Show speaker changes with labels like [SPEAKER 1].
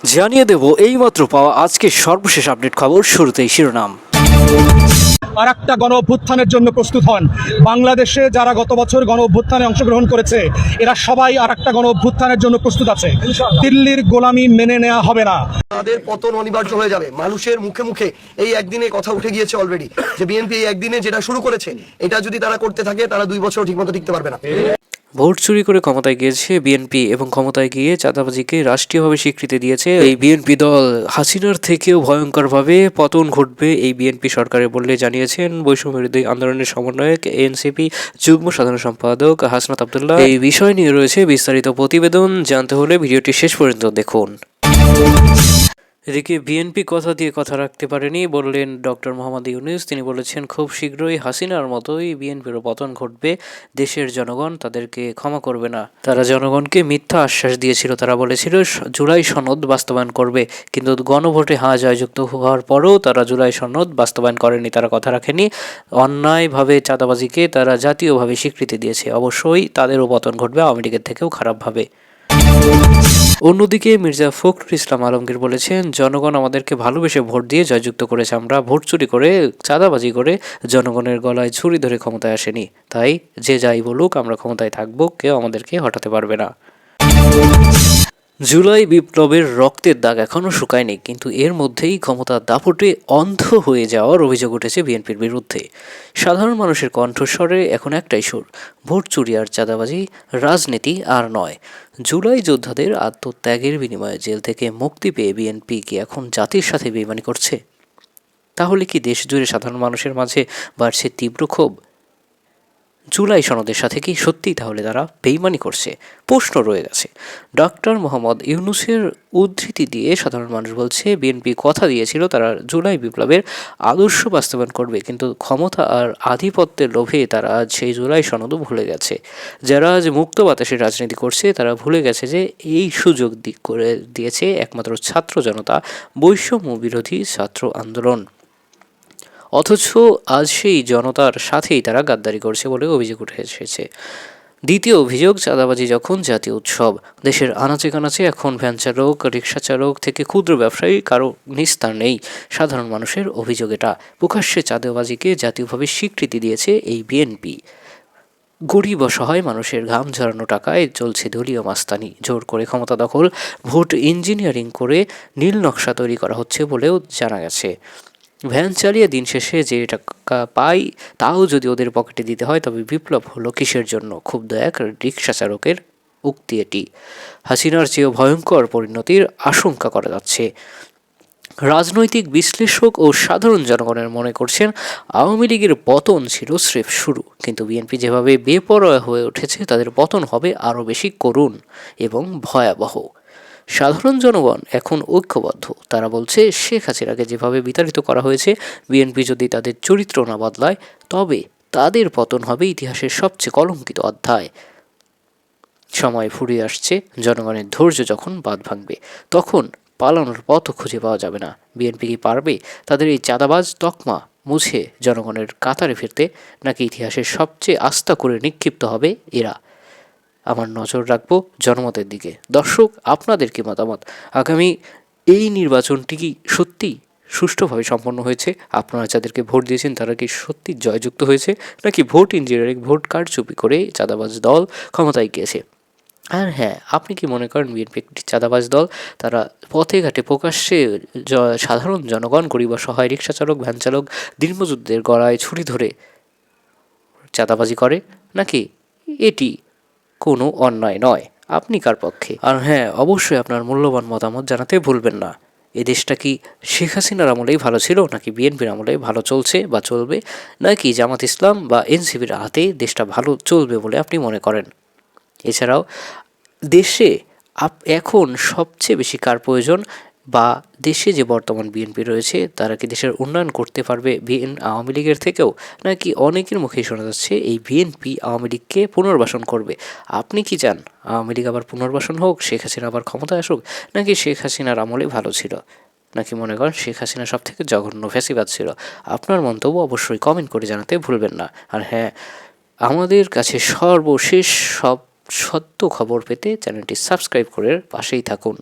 [SPEAKER 1] জানিয়ে দেব এইমাত্র পাওয়া আজকের সর্বশেষ আপডেট খবর। শুরুতেই শিরোনাম।
[SPEAKER 2] আর একটা গণ অভ্যুত্থানের জন্য প্রস্তুত হন। বাংলাদেশে যারা গত বছর গণ অভ্যুত্থানে অংশগ্রহণ করেছে এরা সবাই আর একটা গণ অভ্যুত্থানের জন্য প্রস্তুত আছে। দিল্লির গোলামি মেনে নেওয়া হবে না।
[SPEAKER 3] তাদের পতন অনিবার্য হয়ে যাবে। মানুষের মুখে মুখে এই একদিনে কথা উঠে গিয়েছে অলরেডি যে বিএনপি এই একদিনে যেটা শুরু করেছে এটা যদি তারা করতে থাকে তারা 2 বছর ঠিকমতো টিকতে পারবে না।
[SPEAKER 1] ভোট চুরি করে ক্ষমতায় গিয়েছে বিএনপি এবং ক্ষমতায় গিয়ে চাঁদাবাজিকে রাষ্ট্রীয়ভাবে স্বীকৃতি দিয়েছে এই বিএনপি দল। হাসিনার থেকেও ভয়ঙ্করভাবে পতন ঘটবে এই বিএনপি সরকারের বলে জানিয়েছেন বৈষম্যবিরোধী আন্দোলনের সমন্বয়ক এনসিপি যুগ্ম সাধারণ সম্পাদক হাসনাত আব্দুল্লাহ। এই বিষয় নিয়ে রয়েছে বিস্তারিত প্রতিবেদন, জানতে হলে ভিডিওটি শেষ পর্যন্ত দেখুন। এদিকে বিএনপি কথা দিয়ে কথা রাখতে পারেনি বললেন ডক্টর মোহাম্মদ ইউনূস। তিনি বলেছেন খুব শীঘ্রই হাসিনার মতোই বিএনপিরও পতন ঘটবে। দেশের জনগণ তাদেরকে ক্ষমা করবে না। তারা জনগণকে মিথ্যা আশ্বাস দিয়েছিল। তারা বলেছিল জুলাই সনদ বাস্তবায়ন করবে, কিন্তু গণভোটে হ্যাঁ জয়যুক্ত হওয়ার পরেও তারা জুলাই সনদ বাস্তবায়ন করেনি, তারা কথা রাখেনি। অন্যায়ভাবে চাঁদাবাজিকে তারা জাতীয়ভাবে স্বীকৃতি দিয়েছে। অবশ্যই তাদেরও পতন ঘটবে, আওয়ামী লীগের থেকেও খারাপভাবে। অন্যদিকে মির্জা ফখরুল ইসলাম আলমগীর বলেছেন জনগণ আমাদেরকে ভালোবেসে ভোট দিয়ে জয়যুক্ত করেছে। আমরা ভোট চুরি করে চাঁদাবাজি করে জনগণের গলায় ছুরি ধরে ক্ষমতায় আসেনি। তাই যে যাই বলুক আমরা ক্ষমতায় থাকবো, কেউ আমাদেরকে হটাতে পারবে না। জুলাই বিপ্লবের রক্তের দাগ এখনও শুকায়নি, কিন্তু এর মধ্যেই ক্ষমতার দাপটে অন্ধ হয়ে যাওয়ার অভিযোগ উঠেছে বিএনপির বিরুদ্ধে। সাধারণ মানুষের কণ্ঠস্বরে এখন একটাই সুর, ভোট চুরি আর চাঁদাবাজি, রাজনীতি আর নয়। জুলাই যোদ্ধাদের আত্মত্যাগের বিনিময়ে জেল থেকে মুক্তি পেয়ে বিএনপি কি এখন জাতির সাথে বেইমানি করছে? তাহলে কি দেশ জুড়ে সাধারণ মানুষের মাঝে বাড়ছে তীব্র ক্ষোভ? জুলাই সনদের সাথে কি সত্যিই তাহলে তারা বেইমানি করছে? প্রশ্ন রয়ে গেছে। ডক্টর মোহাম্মদ ইউনূসের উদ্ধৃতি দিয়ে সাধারণ মানুষ বলছে বিএনপি কথা দিয়েছিল তারা জুলাই বিপ্লবের আদর্শ বাস্তবায়ন করবে, কিন্তু ক্ষমতা আর আধিপত্যের লোভে তারা আজ সেই জুলাই সনদও ভুলে গেছে। যারা আজ মুক্ত বাতাসে রাজনীতি করছে তারা ভুলে গেছে যে এই সুযোগ করে দিয়েছে একমাত্র ছাত্র জনতা, বৈষম্য বিরোধী ছাত্র আন্দোলন। অথচ আজ সেই জনতার সাথেই তারা গাদ্দারি করছে বলে অভিযোগ উঠে এসেছে। দ্বিতীয় অভিযোগ, চাঁদাবাজি যখন জাতীয় উৎসব, দেশের আনাচে কানাচে এখন ভ্যান চালক, রিক্সা চালক থেকে ক্ষুদ্র ব্যবসায়ী কারো নিস্তার নেই। সাধারণ মানুষের অভিযোগ এটা। প্রকাশ্যে চাঁদাবাজিকে জাতীয়ভাবে স্বীকৃতি দিয়েছে এই বিএনপি। গরিব অসহায় মানুষের ঘাম ঝরানো টাকায় চলছে দলীয় মাস্তানি। জোর করে ক্ষমতা দখল, ভোট ইঞ্জিনিয়ারিং করে নীল নকশা তৈরি করা হচ্ছে বলেও জানা গেছে। ভ্যান চালিয়ে দিন শেষে যে টাকা পাই তাও যদি ওদের পকেটে দিতে হয়, তবে বিপ্লব হলো কিসের জন্য? ক্ষুব্ধ এক রিক্সা চালকের উক্তি এটি। হাসিনার চেয়েও ভয়ঙ্কর পরিণতির আশঙ্কা করা যাচ্ছে। রাজনৈতিক বিশ্লেষক ও সাধারণ জনগণের মনে করছেন আওয়ামী লীগের পতন ছিল স্রেফ শুরু, কিন্তু বিএনপি যেভাবে বেপরোয়া হয়ে উঠেছে তাদের পতন হবে আরও বেশি করুণ এবং ভয়াবহ। সাধারণ জনগণ এখন ঐক্যবদ্ধ। তারা বলছে শেখ হাসিনাকে যেভাবে বিতাড়িত করা হয়েছে, বিএনপি যদি তাদের চরিত্র না বদলায় তবে তাদের পতন হবে ইতিহাসের সবচেয়ে কলঙ্কিত অধ্যায়। সময় ফুরিয়ে আসছে, জনগণের ধৈর্য যখন বাঁধ ভাঙবে তখন পালানোর পথও খুঁজে পাওয়া যাবে না। বিএনপি কি পারবে তাদের এই চাঁদাবাজ তকমা মুছে জনগণের কাতারে ফিরতে, নাকি ইতিহাসের সবচেয়ে আস্থা করে নিক্ষিপ্ত হবে এরা? আমার নজর রাখবো জনমতের দিকে। দর্শক, আপনাদের কি মতামত? আগামী এই নির্বাচনটি কি সত্যি সুষ্ঠুভাবে সম্পন্ন হয়েছে? আপনারা যাদেরকে ভোট দিয়েছেন তারা কি সত্যি জয়যুক্ত হয়েছে, নাকি ভোট ইঞ্জিনিয়ারিং, ভোট কারচুপি করে চাঁদাবাজ দল ক্ষমতায় গিয়েছে? আর হ্যাঁ, আপনি কি মনে করেন বিএনপি একটি চাঁদাবাজ দল? তারা পথে ঘাটে প্রকাশ্যে সাধারণ জনগণ, গরিব অসহায় রিক্সা চালক, ভ্যান চালক, দিনমজুরদের গলায় ছুরি ধরে চাঁদাবাজি করে, নাকি এটি কোনো অন্যায় নয়? আপনি কার পক্ষে? আর হ্যাঁ, অবশ্যই আপনার মূল্যবান মতামত জানাতে ভুলবেন না। এ দেশটা কি শেখ হাসিনার আমলেই ভালো ছিল, নাকি বিএনপির আমলে ভালো চলছে বা চলবে, নাকি জামাত ইসলাম বা এনসিপির হাতে দেশটা ভালো চলবে বলে আপনি মনে করেন? এছাড়াও দেশে এখন সবচেয়ে বেশি কার প্রয়োজন, বা দেশে যে বর্তমান বিএনপি রয়েছে তারা কি দেশের উন্নয়ন করতে পারবে আওয়ামী লীগের থেকেও, নাকি অনেকের মুখেই শোনা যাচ্ছে এই বিএনপি আওয়ামী লীগকে পুনর্বাসন করবে? আপনি কি চান আওয়ামী লীগ আবার পুনর্বাসন হোক, শেখ হাসিনা আবার ক্ষমতায় আসুক, নাকি শেখ হাসিনার আমলে ভালো ছিল, নাকি মনে করেন শেখ হাসিনা সব থেকে জঘন্য ফ্যাসিবাদ ছিল? আপনার মন্তব্য অবশ্যই কমেন্ট করে জানাতে ভুলবেন না। আর হ্যাঁ, আমাদের কাছে সর্বশেষ সব সত্য খবর পেতে চ্যানেলটি সাবস্ক্রাইব করে পাশেই থাকুন।